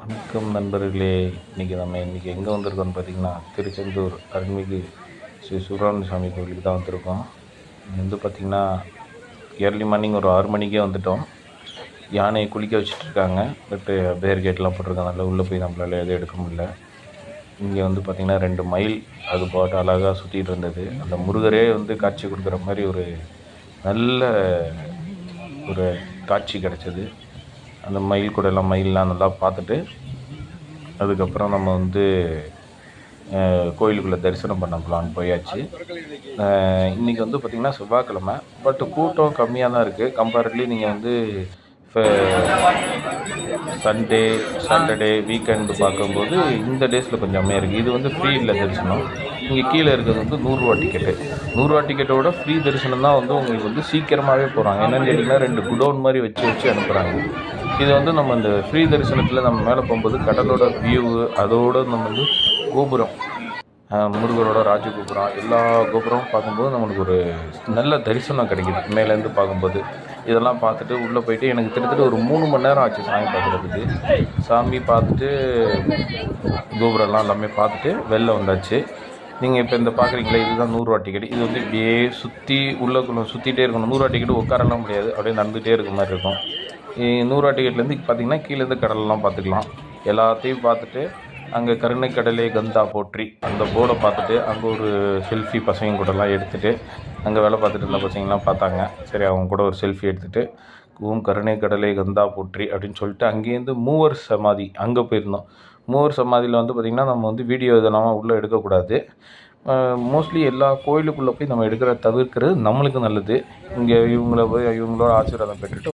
வணக்கம் நண்பர்களே. இன்றைக்கி எங்கே வந்திருக்கோம்னு பார்த்திங்கன்னா, திருச்செந்தூர் அருள்மிகு ஸ்ரீ சுப்பிரமணிய சுவாமி கோவிலுக்கு தான் வந்திருக்கோம். இங்கே வந்து பார்த்திங்கன்னா ஏர்லி மார்னிங் ஒரு 6 மணிக்கே வந்துவிட்டோம். யானையை குளிக்க வச்சுட்ருக்காங்க. பட்டு பேர் கேட்லாம் போட்டிருக்கனால உள்ளே போய் நம்மளால் எதுவும் எடுக்க முடியல. இங்கே வந்து பார்த்திங்கன்னா 2 மயில் அது பாட்டு அழகாக சுற்றிட்டு இருந்தது. அந்த முருகரே வந்து காட்சி கொடுக்குற மாதிரி ஒரு நல்ல ஒரு காட்சி கிடச்சிது. அந்த மயில் கூட மயிலெலாம் நல்லா பார்த்துட்டு அதுக்கப்புறம் நம்ம வந்து கோயிலுக்குள்ளே தரிசனம் பண்ண போகலான்னு போயாச்சு. இன்றைக்கி வந்து பார்த்திங்கன்னா செவ்வாய்க்கிழமை, பட்டு கூட்டம் கம்மியாக தான் இருக்குது. கம்பேரிட்லி நீங்கள் வந்து சண்டே, சாட்டர்டே, வீக்கெண்டு பார்க்கும்போது இந்த டேஸில் கொஞ்சம் கம்மியாக இருக்குது. இது வந்து ஃப்ரீ இல்லை தரிசனம். இங்கே கீழே இருக்கிறது வந்து 100 ரூபா டிக்கெட்டு. 100 ரூபா டிக்கெட்டோட ஃப்ரீ தரிசனம் தான் வந்து உங்களுக்கு வந்து சீக்கிரமாகவே போகிறாங்க. என்னென்னு கேட்டிங்கன்னா 2 குடோன் மாதிரி வச்சு அனுப்புகிறாங்க. இது வந்து நம்ம இந்த ஃப்ரீ தரிசனத்தில் நம்ம மேலே போகும்போது கடலோட வியூவு, அதோடு நம்ம வந்து கோபுரம், முருகரோட ராஜகோபுரம், எல்லா கோபுரமும் பார்க்கும்போது நம்மளுக்கு ஒரு நல்ல தரிசனம் கிடைக்கிது மேலேருந்து பார்க்கும்போது. இதெல்லாம் பார்த்துட்டு உள்ளே போயிட்டு எனக்கு கிட்டத்தட்ட ஒரு 3 மணி நேரம் ஆச்சு சாமி பார்க்குறதுக்கு. சாமி பார்த்துட்டு கோபுரம்லாம் எல்லாமே பார்த்துட்டு வெளில வந்தாச்சு. நீங்கள் இப்போ இந்த பார்க்குறீங்களா, இதுதான் 100 ரூபா டிக்கெட். இது வந்து இப்படியே சுற்றி உள்ளே சுற்றிட்டே இருக்கணும். 100 ரூபா டிக்கெட்டு உட்காரலாம் முடியாது, அப்படியே நடந்துகிட்டே இருக்க மாதிரி இருக்கும். 100 ரூபா டிக்கெட்லேருந்து பார்த்திங்கன்னா கீழேருந்து கடலெல்லாம் பார்த்துக்கலாம். எல்லாத்தையும் பார்த்துட்டு அங்கே கருணை கடலே கந்தா போற்றி அந்த போர்டை பார்த்துட்டு அங்கே ஒரு செல்ஃபி பசங்க கூடலாம் எடுத்துகிட்டு, அங்கே வேலை பார்த்துட்டு இருந்த பசங்களாம் பார்த்தாங்க. சரி, அவங்க கூட ஒரு செல்ஃபி எடுத்துகிட்டு ஓம் கருணை கடலே கந்தா போற்றி அப்படின்னு சொல்லிட்டு அங்கேருந்து மூவர் சமாதி அங்கே போயிருந்தோம். மூவர் சமாதியில் வந்து பார்த்திங்கன்னா நம்ம வந்து வீடியோ இதெல்லாம் உள்ளே எடுக்கக்கூடாது. மோஸ்ட்லி எல்லா கோயிலுக்குள்ளே போய் நம்ம தவிர்க்கிறது நம்மளுக்கு நல்லது. இங்கே இவங்களோட ஆசீர்வாதம் பெற்றுட்டு